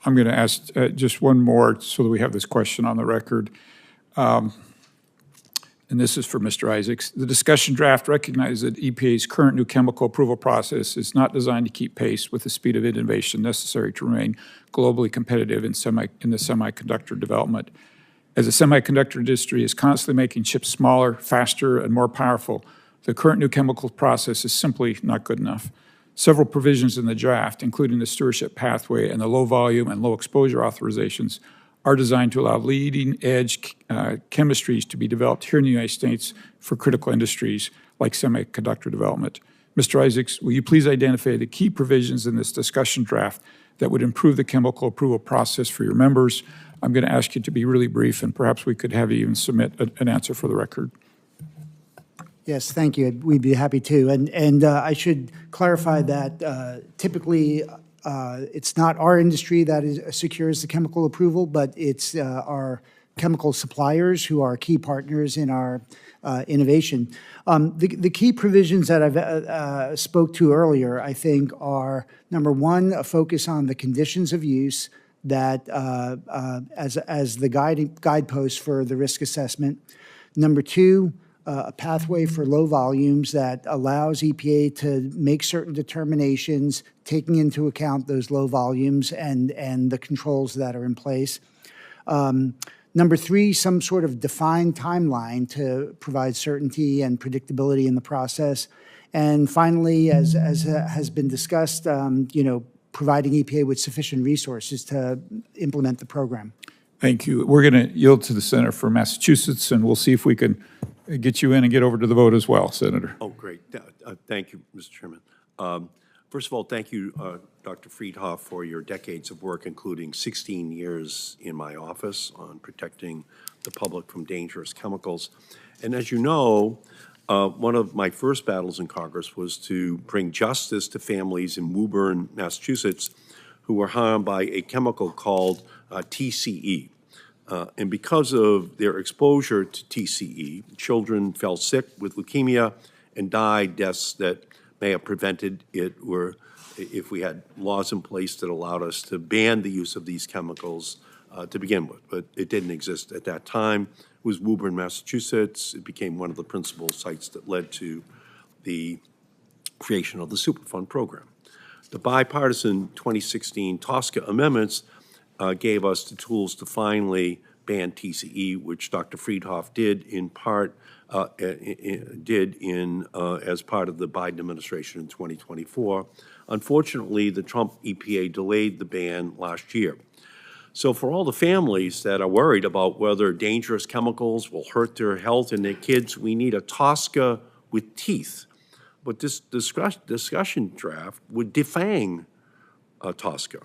I'm going to ask just one more so that we have this question on the record. And this is for Mr. Isaacs. The discussion draft recognizes that EPA's current new chemical approval process is not designed to keep pace with the speed of innovation necessary to remain globally competitive in the semiconductor development. As the semiconductor industry is constantly making chips smaller, faster, and more powerful, the current new chemical process is simply not good enough. Several provisions in the draft, including the stewardship pathway and the low volume and low exposure authorizations, are designed to allow leading-edge chemistries to be developed here in the United States for critical industries like semiconductor development. Mr. Isaacs, will you please identify the key provisions in this discussion draft that would improve the chemical approval process for your members? I'm going to ask you to be really brief, and perhaps we could have you even submit an answer for the record. Yes, thank you. We'd be happy to. And I should clarify that typically it's not our industry that secures the chemical approval, but it's our chemical suppliers who are key partners in our innovation. The key provisions that I've spoke to earlier, I think, are, number one, a focus on the conditions of use that as the guidepost for the risk assessment. Number two, a pathway for low volumes that allows EPA to make certain determinations, taking into account those low volumes and the controls that are in place. Number three, some sort of defined timeline to provide certainty and predictability in the process. And finally, as has been discussed, providing EPA with sufficient resources to implement the program. Thank you. We're going to yield to the Senator from Massachusetts, and we'll see if we can get you in and get over to the vote as well, Senator. Oh, great. Thank you, Mr. Chairman. First of all, thank you, Dr. Friedhoff, for your decades of work, including 16 years in my office on protecting the public from dangerous chemicals. And as you know, one of my first battles in Congress was to bring justice to families in Woburn, Massachusetts, who were harmed by a chemical called TCE. And because of their exposure to TCE, children fell sick with leukemia and died deaths that may have prevented it if we had laws in place that allowed us to ban the use of these chemicals to begin with. But it didn't exist at that time. It was Woburn, Massachusetts. It became one of the principal sites that led to the creation of the Superfund program. The bipartisan 2016 TSCA amendments gave us the tools to finally ban TCE, which Dr. Friedhoff did in part as part of the Biden administration in 2024. Unfortunately, the Trump EPA delayed the ban last year. So for all the families that are worried about whether dangerous chemicals will hurt their health and their kids, we need a TSCA with teeth. But this discussion draft would defang TSCA.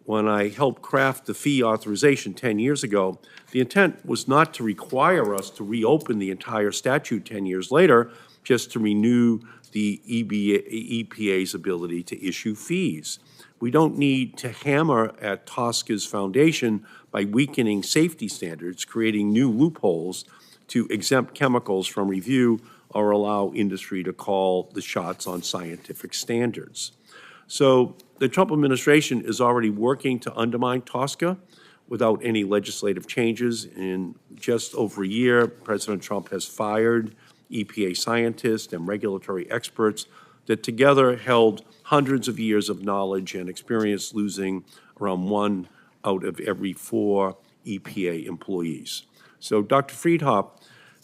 When I helped craft the fee authorization 10 years ago, the intent was not to require us to reopen the entire statute 10 years later, just to renew the EPA's ability to issue fees. We don't need to hammer at TSCA's foundation by weakening safety standards, creating new loopholes to exempt chemicals from review or allow industry to call the shots on scientific standards. So the Trump administration is already working to undermine TSCA without any legislative changes. In just over a year, President Trump has fired EPA scientists and regulatory experts that together held hundreds of years of knowledge and experience, losing around 1 out of every 4 EPA employees. So, Dr. Friedhoff,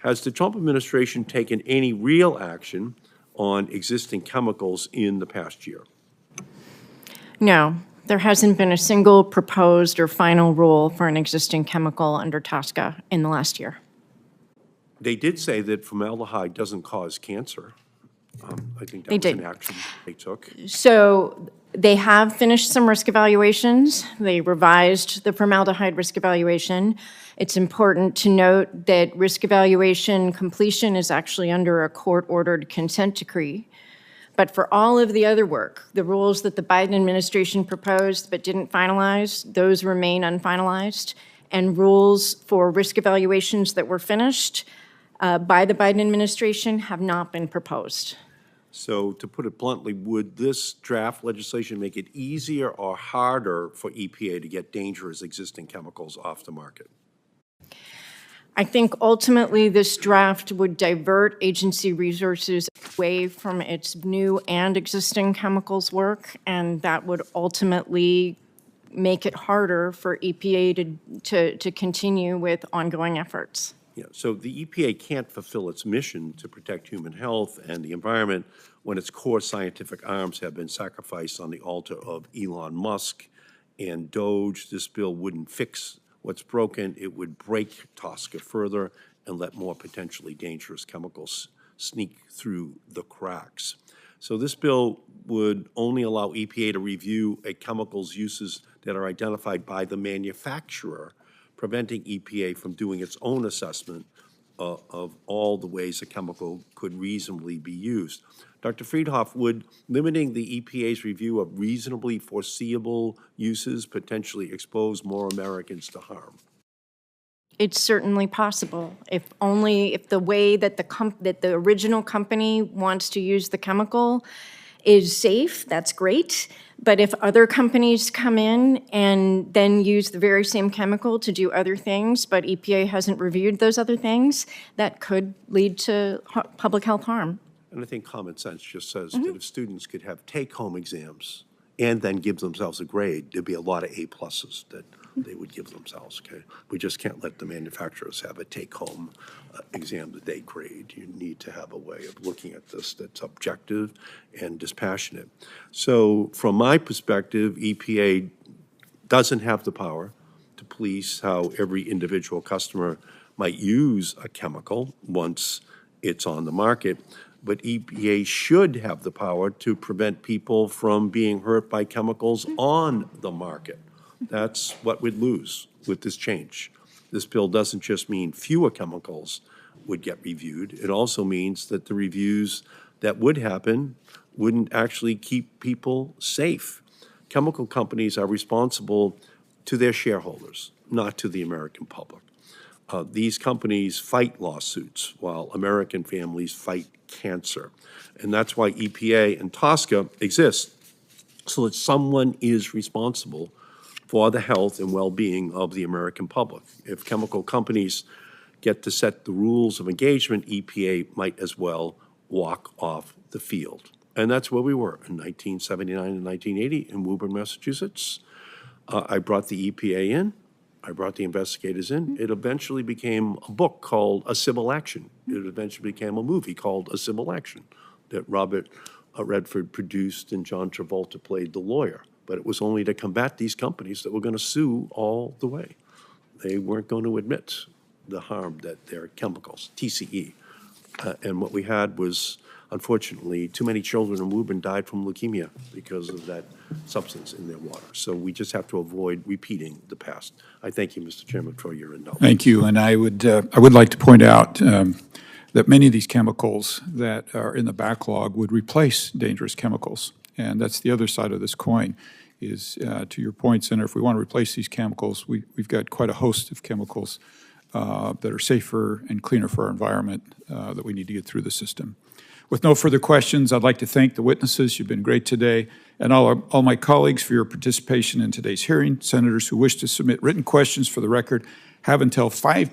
has the Trump administration taken any real action on existing chemicals in the past year? No, there hasn't been a single proposed or final rule for an existing chemical under TSCA in the last year. They did say that formaldehyde doesn't cause cancer. I think that was an action they took. So they have finished some risk evaluations. They revised the formaldehyde risk evaluation. It's important to note that risk evaluation completion is actually under a court-ordered consent decree. But for all of the other work, the rules that the Biden administration proposed but didn't finalize, those remain unfinalized. And rules for risk evaluations that were finished by the Biden administration have not been proposed. So to put it bluntly, would this draft legislation make it easier or harder for EPA to get dangerous existing chemicals off the market? I think ultimately this draft would divert agency resources away from its new and existing chemicals work, and that would ultimately make it harder for EPA to continue with ongoing efforts. Yeah, so the EPA can't fulfill its mission to protect human health and the environment when its core scientific arms have been sacrificed on the altar of Elon Musk and DOGE. This bill wouldn't fix what's broken. It would break TSCA further and let more potentially dangerous chemicals sneak through the cracks. So this bill would only allow EPA to review a chemical's uses that are identified by the manufacturer, preventing EPA from doing its own assessment of all the ways a chemical could reasonably be used. Dr. Friedhoff, would limiting the EPA's review of reasonably foreseeable uses potentially expose more Americans to harm? It's certainly possible, if the way that the original company wants to use the chemical is safe, that's great. But if other companies come in and then use the very same chemical to do other things, but EPA hasn't reviewed those other things, that could lead to public health harm. And I think common sense just says that if students could have take-home exams and then give themselves a grade, there'd be a lot of A-pluses that they would give themselves, okay? We just can't let the manufacturers have a take-home exam that they grade. You need to have a way of looking at this that's objective and dispassionate. So from my perspective, EPA doesn't have the power to police how every individual customer might use a chemical once it's on the market, but EPA should have the power to prevent people from being hurt by chemicals on the market. That's what we'd lose with this change. This bill doesn't just mean fewer chemicals would get reviewed. It also means that the reviews that would happen wouldn't actually keep people safe. Chemical companies are responsible to their shareholders, not to the American public. These companies fight lawsuits while American families fight cancer. And that's why EPA and TSCA exist, so that someone is responsible for the health and well-being of the American public. If chemical companies get to set the rules of engagement, EPA might as well walk off the field. And that's where we were in 1979 and 1980 in Woburn, Massachusetts. I brought the EPA in. I brought the investigators in. It eventually became a book called A Civil Action. It eventually became a movie called A Civil Action that Robert Redford produced and John Travolta played the lawyer. But it was only to combat these companies that were going to sue all the way. They weren't going to admit the harm that their chemicals, TSCA. And what we had was, unfortunately, too many children in Woburn died from leukemia because of that substance in their water. So we just have to avoid repeating the past. I thank you, Mr. Chairman, for your indulgence. Thank you, and I would like to point out that many of these chemicals that are in the backlog would replace dangerous chemicals. And that's the other side of this coin, is to your point, Senator, if we want to replace these chemicals, we've got quite a host of chemicals that are safer and cleaner for our environment that we need to get through the system. With no further questions, I'd like to thank the witnesses. You've been great today, and all my colleagues for your participation in today's hearing. Senators who wish to submit written questions for the record have until 5 p.m.